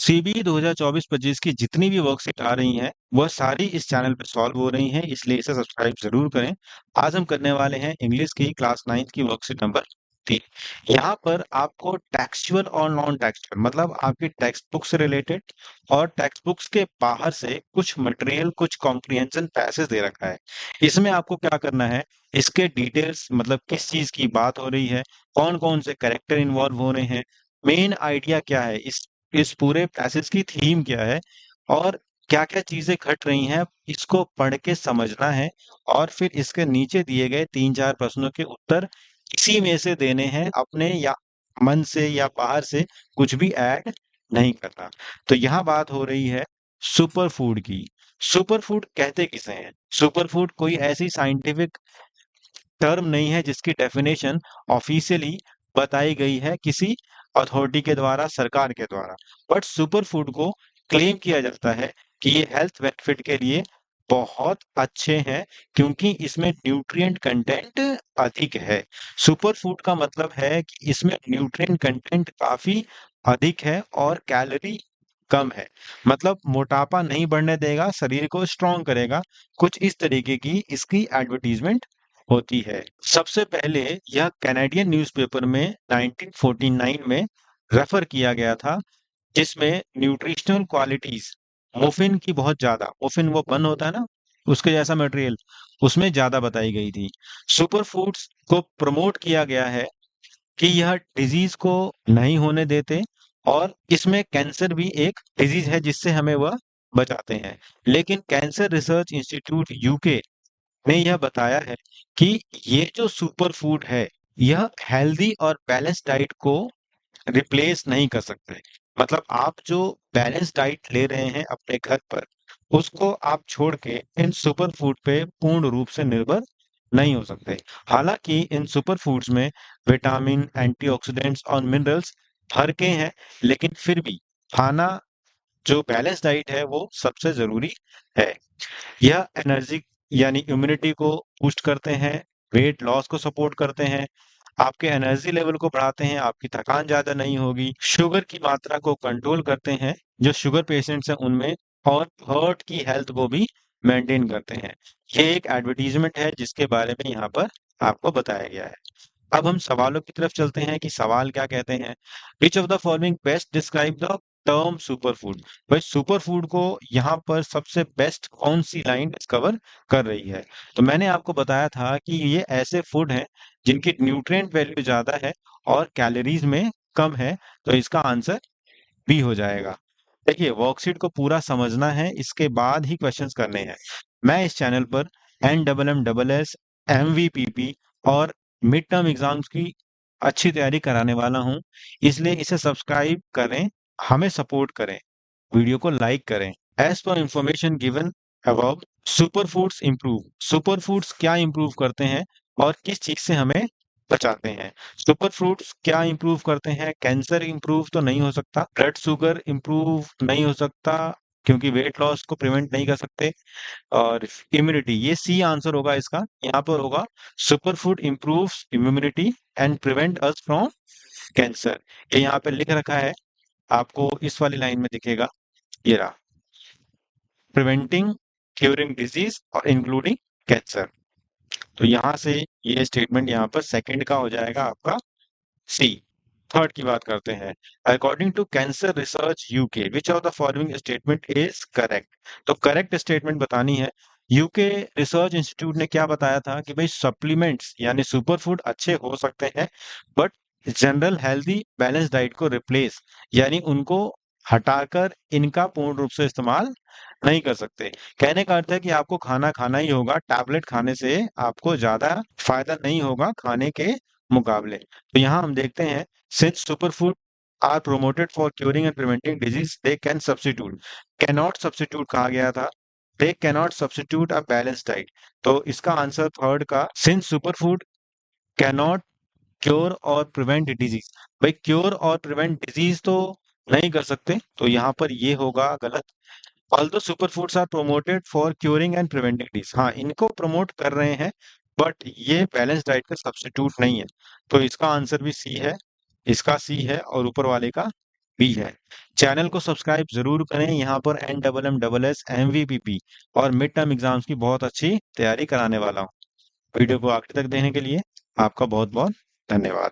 CB 2024-25 की जितनी भी वर्कशीट आ रही हैं, वह सारी इस चैनल पे सॉल्व हो रही हैं, इसलिए इसे सब्सक्राइब ज़रूर करें। आज हम करने वाले हैं इंग्लिश की क्लास 9th की वर्कशीट नंबर 3। यहाँ पर आपको टेक्सचुअल और नॉन टेक्सचुअल मतलब आपकी टेक्स्ट बुक से रिलेटेड और टेक्स्ट बुक्स के बाहर से कुछ मटेरियल, कुछ कॉम्प्रिहेंशन पैसेज दे रखा है। इसमें आपको क्या करना है, इसके डिटेल्स मतलब किस चीज़ की बात हो रही है, कौन-कौन से कैरेक्टर इन्वॉल्व हो रहे हैं, मेन आइडिया क्या है, इस पूरे पैसेज की थीम क्या है और क्या-क्या चीजें घट रही हैं, इसको पढ़ के समझना है और फिर इसके नीचे दिए गए 3-4 प्रश्नों के उत्तर इसी में से देने हैं, अपने या मन से या बाहर से कुछ भी ऐड नहीं करना। तो यहाँ बात हो रही है सुपर फूड की। सुपर फूड कहते किसे हैं? सुपर फूड कोई ऐसी साइंटिफिक टर्म नहीं है जिसकी डेफिनेशन ऑफिशियली बताई गई है किसी अथॉरिटी के द्वारा, सरकार के द्वारा। बट सुपर फूड को क्लेम किया जाता है कि ये हेल्थ बेनिफिट के लिए बहुत अच्छे हैं क्योंकि इसमें न्यूट्रिएंट कंटेंट अधिक है। सुपर फूड का मतलब है कि इसमें न्यूट्रिएंट कंटेंट काफी अधिक है और कैलोरी कम है। मतलब मोटापा नहीं बढ़ने देगा, शरीर को स्ट्रांग करेगा। कुछ इस तरीके की इसकी एडवर्टीजमेंट होती है। सबसे पहले यह कैनेडियन न्यूज़पेपर में 1949 में रेफर किया गया था, जिसमें न्यूट्रिशनल क्वालिटीज मुफिन की बहुत ज्यादा, मुफिन वो बन होता है ना, उसके जैसा मटेरियल, उसमें ज्यादा बताई गई थी। सुपर फूड्स को प्रमोट किया गया है कि यह डिजीज को नहीं होने देते और इसमें कैंसर भी एक डिजीज है जिससे हमें वह बचाते हैं। लेकिन कैंसर रिसर्च इंस्टीट्यूट यूके ने यह बताया है कि ये जो सुपर फूड है, यह हेल्दी और बैलेंस डाइट को रिप्लेस नहीं कर सकते। मतलब आप जो बैलेंस डाइट ले रहे हैं अपने घर पर, उसको आप छोड़ के इन सुपर फूड पे पूर्ण रूप से निर्भर नहीं हो सकते। हालांकि इन सुपर फूड्स में विटामिन, एंटीऑक्सीडेंट्स और मिनरल्स भर के हैं, लेकिन फिर भी खाना जो बैलेंस डाइट है वो सबसे जरूरी है। यह एनर्जी यानी इम्यूनिटी को बूस्ट करते हैं, वेट लॉस को सपोर्ट करते हैं, आपके एनर्जी लेवल को बढ़ाते हैं, आपकी थकान ज़्यादा नहीं होगी, शुगर की मात्रा को कंट्रोल करते हैं, जो शुगर पेशेंट्स हैं उनमें, और हार्ट की हेल्थ को भी मेंटेन करते हैं। ये एक एडवर्टीजमेंट है जिसके बारे में यहाँ पर आपको बताया गया है। अब हम सवालों की तरफ चलते हैं कि सवाल क्या कहते हैं। विच of the following best describe the term super food. भाई सुपर फूड को यहाँ पर सबसे बेस्ट कौन सी लाइन डिस्कवर कर रही है? तो मैंने आपको बताया था कि ये ऐसे फूड हैं जिनकी न्यूट्रिएंट वैल्यू ज्यादा है और कैलोरीज में कम है, तो इसका आंसर बी हो जाएगा। देखिए वर्कशीट को पूरा समझना है, इसके बाद ही क्वेश्चंस करने हैं। मैं इस चैनल पर NMMSS, MVPP और मिड टर्म एग्जाम्स की अच्छी तैयारी कराने वाला हूं, इसलिए इसे सब्सक्राइब करें, हमें सपोर्ट करें, वीडियो को लाइक करें। As per information given above, super foods improve, super foods क्या इंप्रूव करते हैं और किस चीज से हमें बचाते हैं? सुपर फ्रूट्स क्या इंप्रूव करते हैं? कैंसर इंप्रूव तो नहीं हो सकता, ब्लड शुगर इंप्रूव नहीं हो सकता क्योंकि वेट लॉस को प्रिवेंट नहीं कर सकते, और इम्यूनिटी, ये सी आंसर होगा इसका। यहाँ पर होगा super food improves immunity and prevent us from cancer. ये यहाँ पे लिख रखा है, आपको इस वाली लाइन में दिखेगा, ये रहा, प्रिवेंटिंग क्यूरिंग डिजीज और इंक्लूडिंग कैंसर। तो यहाँ से ये स्टेटमेंट यहाँ पर सेकंड का हो जाएगा आपका सी। थर्ड की बात करते हैं। According to cancer research UK, which of the following statement is correct? तो करेक्ट स्टेटमेंट बतानी है। यूके रिसर्च इंस्टीट्यूट ने क्या बताया था कि भाई सप्लीमेंट्स यानी सुपर फूड अच्छे हो सकते हैं, but general healthy balance diet को रिप्लेस यानी उनको हटाकर इनका पूर्ण रूप से इस्तेमाल नहीं कर सकते। कहने का अर्थ है कि आपको खाना खाना ही होगा, टैबलेट खाने से आपको ज्यादा फायदा नहीं होगा खाने के मुकाबले। तो यहाँ हम देखते हैं, since superfood are promoted for curing and preventing disease, they can substitute, cannot substitute कहा गया था, they cannot substitute a balance diet. तो इसका आंसर थर्ड का, सिंस सुपरफूड कैनॉट क्योर और प्रिवेंट डिजीज। भाई क्योर और प्रिवेंट डिजीज तो नहीं कर सकते, तो यहाँ पर ये होगा गलत। Although superfoods are promoted for curing and preventing disease, हाँ इनको प्रमोट कर रहे हैं, बट ये बैलेंस डाइट का सब्स्टिट्यूट नहीं है, तो इसका आंसर भी सी है, इसका सी है और ऊपर वाले का बी है। चैनल को सब्सक्राइब जरूर करें, यहाँ पर NMMSS MVPP और मिड टर्म एग्जाम्स की बहुत अच्छी तैयारी कराने वाला हूँ। वीडियो को आखिर तक देखने के लिए आपका बहुत बहुत धन्यवाद।